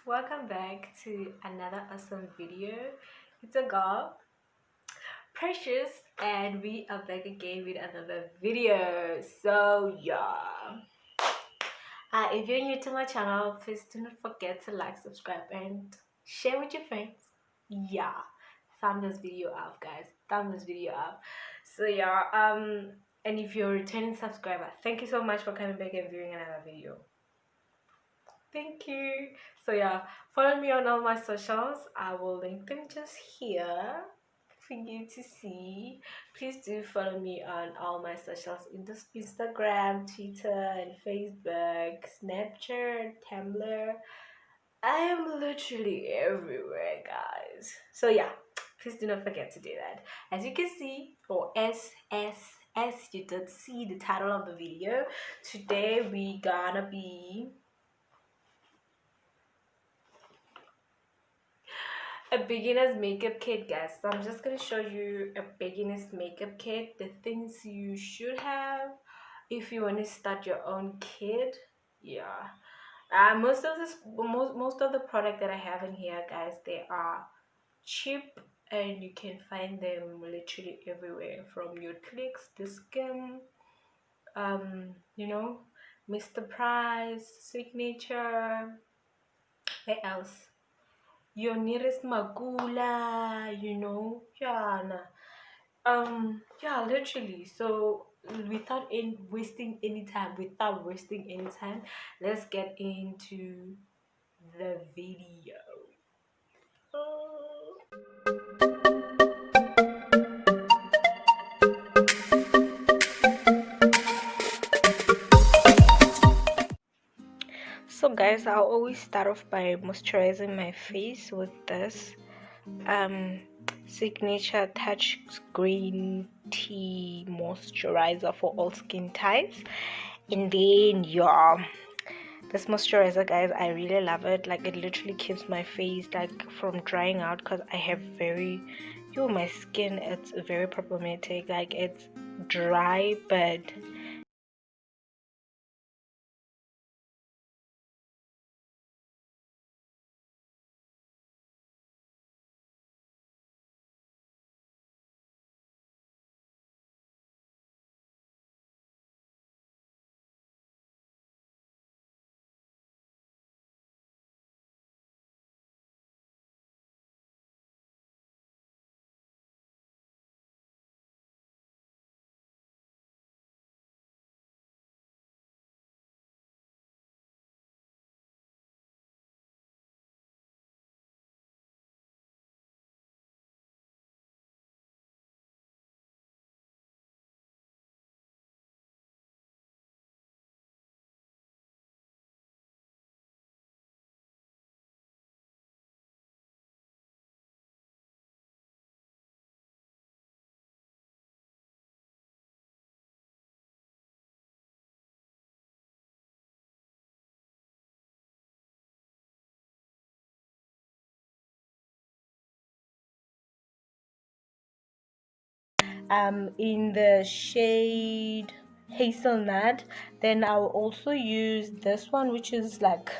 welcome back to another awesome video. It's a girl, Precious, and we are back again with another video. If you're new to my channel, please do not forget to like, subscribe, and share with your friends. Yeah, thumb this video up, guys. Thumb this video up. And if you're a returning subscriber, thank you so much for coming back and viewing another video. Thank you. Follow me on all my socials. I will link them just here for you to see. Please do follow me on all my socials: Instagram, Twitter, and Facebook, Snapchat, Tumblr. I am literally everywhere, guys. Please do not forget to do that. As you can see, or as you did see the title of the video, today we gonna be a beginner's makeup kit, guys. So I'm just gonna show you a beginner's makeup kit, the things you should have if you want to start your own kit. Most of the product that I have in here, guys, they are cheap and you can find them literally everywhere, from your clicks, the skim, you know, Mr. Price, Signature, where else, your nearest Magula, literally. So without wasting any time, let's get into the video. So guys, I'll always start off by moisturizing my face with this Signature Touch Green Tea Moisturizer for all skin types. And then this moisturizer, guys, I really love it. Like, it literally keeps my face like from drying out, because I have my skin, it's very problematic. Like, it's dry, but in the shade hazelnut. Then I'll also use this one, which is like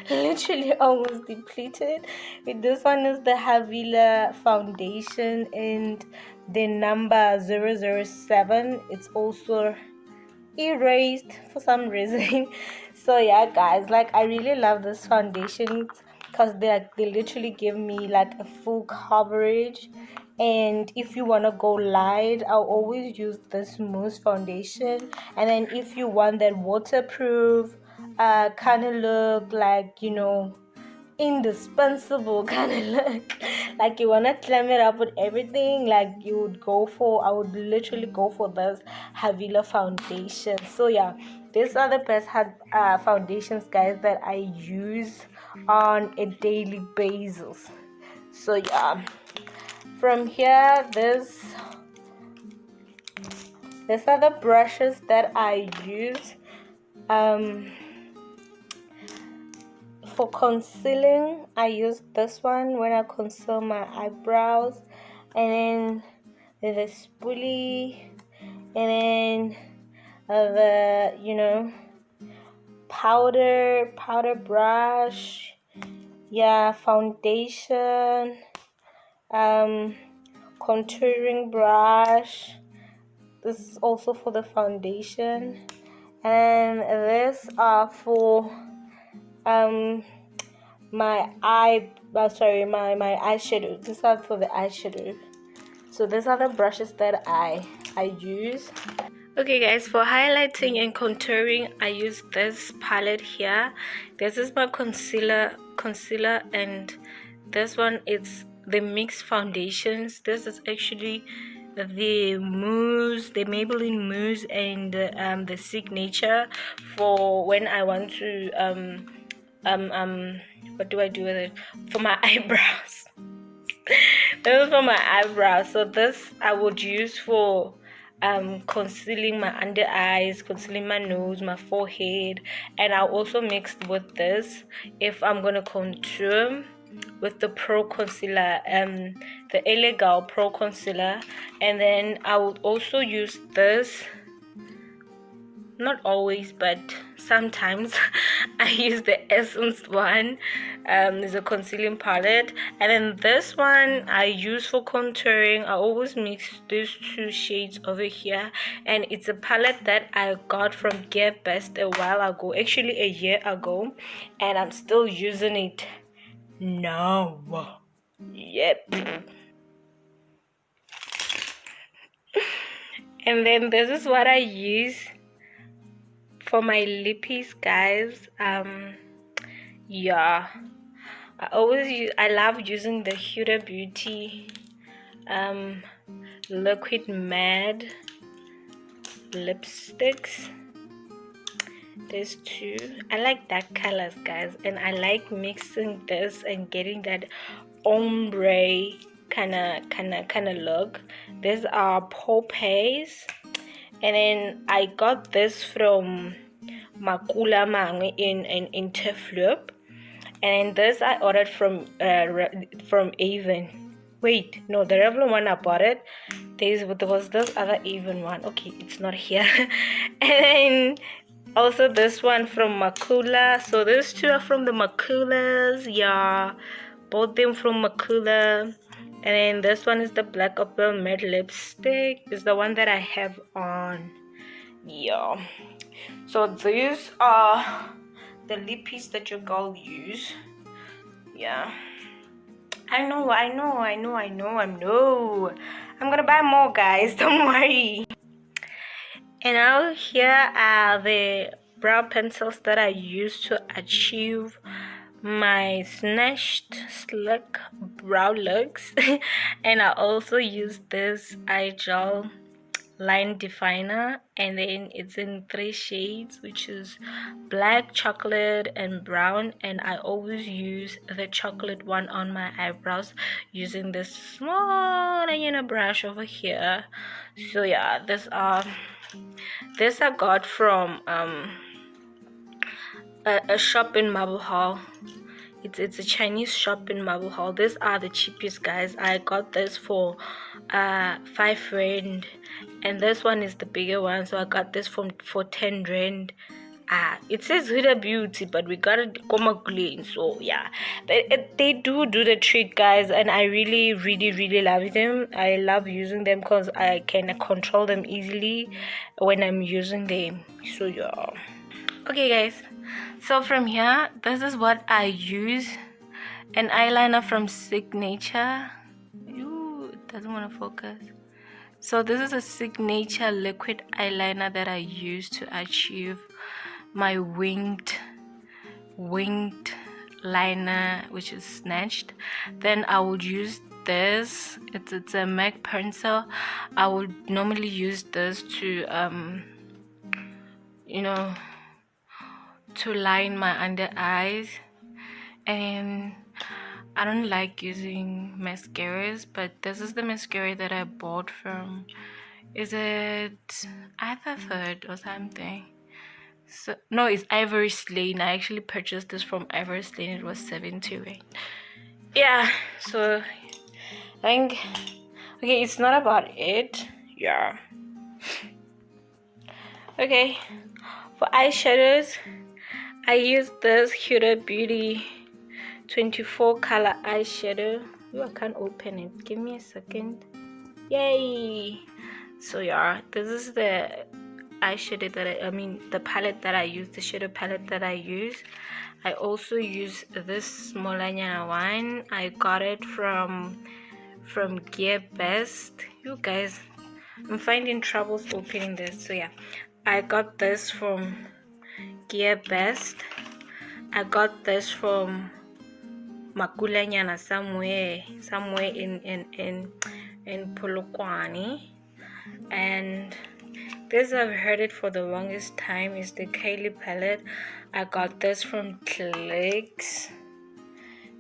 literally almost depleted. With this one is the Havila foundation, and the number 007. It's also erased for some reason. So yeah, guys, like, I really love this foundation because they literally give me like a full coverage. And if you want to go light, I'll always use this mousse foundation. And then if you want that waterproof kind of look, like, indispensable kind of look, like you want to clam it up with everything, like I would literally go for this Havila foundation. So yeah, these are the best foundations, guys, that I use on a daily basis. So yeah, from here, these are the brushes that I use for concealing. I use this one when I conceal my eyebrows, and then the spoolie, and then the powder brush, yeah, foundation, contouring brush. This is also for the foundation, and this are for my my eyeshadow. These are for the eyeshadow. So these are the brushes that I use. Okay guys, for highlighting and contouring, I use this palette here. This is my concealer, and this one is the mixed foundations. This is actually the mousse, the Maybelline mousse, and the signature for when I want to what do I do with it? For my eyebrows. This is for my eyebrows. So this I would use for concealing my under eyes, concealing my nose, my forehead, and I'll also mix with this if I'm gonna contour with the Pro Concealer, the Elegant Pro Concealer, and then I would also use this. Not always, but sometimes I use the Essence one. There's a concealing palette, and then this one I use for contouring. I always mix these two shades over here, and it's a palette that I got from Gear Best a while ago, actually a year ago, and I'm still using it now. Yep. And then this is what I use for my lippies, guys. Yeah, I love using the Huda Beauty liquid matte lipsticks. There's two. I like dark colors, guys, and I like mixing this and getting that ombre kind of look. These are Popeyes, and then I got this from Makula Mang in Teflop, and this I ordered from Avon. Wait, no, the Revlon one I bought it. There was this other Avon one. Okay, it's not here. And then also this one from Makula. So these two are from the Makulas. Yeah, both them from Makula. And then this one is the Black Opal Matte Lipstick. Is the one that I have on. Yeah. So these are the lippies that your girl use. Yeah. I know. I'm gonna buy more, guys. Don't worry. And now here are the brow pencils that I use to achieve my snatched slick brow looks. And I also use this eye gel line definer, and then it's in 3 shades, which is black, chocolate, and brown, and I always use the chocolate one on my eyebrows using this small brush over here. So yeah, this I got from a shop in Marble Hall. It's a Chinese shop in Marble Hall. These are the cheapest, guys. I got this for 5 rand, and this one is the bigger one, so I got this for 10 rand. It says Huda Beauty, but we got it Komakulin. So yeah, they do the trick, guys, and I really love them. I love using them because I can control them easily when I'm using them. So yeah. Okay guys, so from here, this is what I use. An eyeliner from Signature. Ooh, it doesn't want to focus. So this is a Signature liquid eyeliner that I use to achieve my winged liner, which is snatched. Then I would use this. It's a MAC pencil. I would normally use this to to line my under eyes. And I don't like using mascaras, but this is the mascara that I bought from, is it Atherford or something? So no, it's Ivory Slane. I actually purchased this from Ivory Slane. It was 70 rand. Yeah, so I think okay, it's not about it. Yeah. Okay, for eyeshadows, I use this Huda Beauty 24 color eyeshadow. I can't open it. Give me a second. Yay! So yeah, this is the eyeshadow that I mean the palette that I use, the shadow palette that I use. I also use this Molanyana one. I got it from Gear Best. You guys, I'm finding troubles opening this. So yeah, I got this from Gear Best. I got this from Makulanyana somewhere in Polokwane. And this, I've heard it for the longest time, is the Kaylee palette. I got this from Clicks.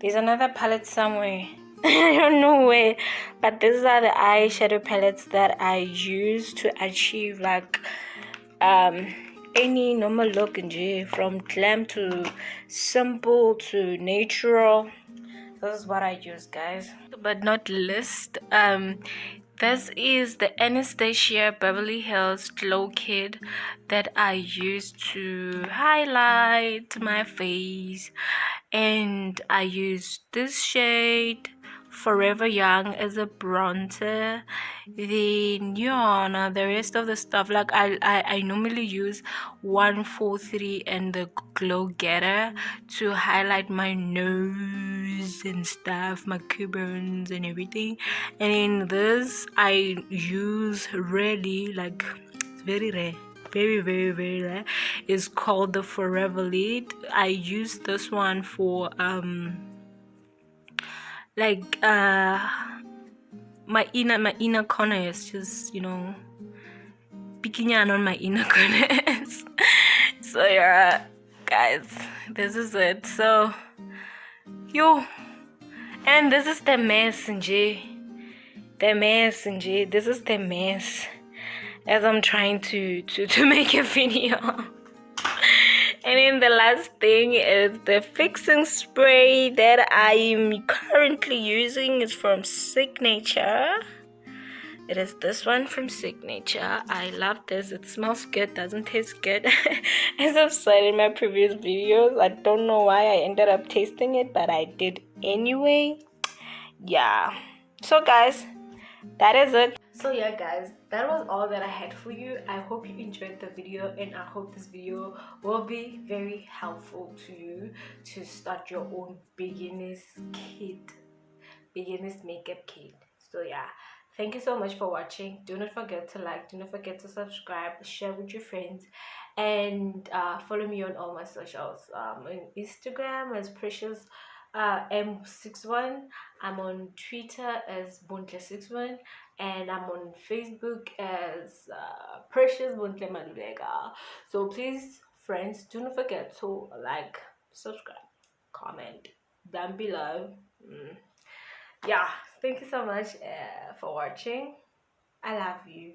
There's another palette somewhere. I don't know where, but these are the eyeshadow palettes that I use to achieve like any normal look in G, from glam to simple to natural. This is what I use, guys. But not least, this is the Anastasia Beverly Hills Glow Kit that I use to highlight my face, and I use this shade Forever Young as a bronzer. Then the rest of the stuff, like I normally use 143 and the Glow Getter to highlight my nose and stuff, my cheekbones and everything. And in this I use really, like, it's very rare, very rare. It's called the Forever Lead. I use this one for like my inner corners, just picking out on my inner corners. So yeah, guys, this is it. So and this is the mess, Nj. This is the mess as I'm trying to make a video. And then the last thing is the fixing spray that I am currently using. Is from Signature. It is this one from Signature. I love this. It smells good, doesn't taste good. As I've said in my previous videos, I don't know why I ended up tasting it, but I did anyway. Yeah. So guys, that is it. So yeah, guys, that was all that I had for you. I hope you enjoyed the video, and I hope this video will be very helpful to you to start your own beginner's makeup kit. So yeah, thank you so much for watching. Do not forget to like, do not forget to subscribe, share with your friends, and follow me on all my socials. On Instagram as Precious M61. I'm on Twitter as Bontle61, and I'm on Facebook as Precious Bontle Madulega. So please, friends, do not forget to like, subscribe, comment down below. Yeah, thank you so much for watching. I love you.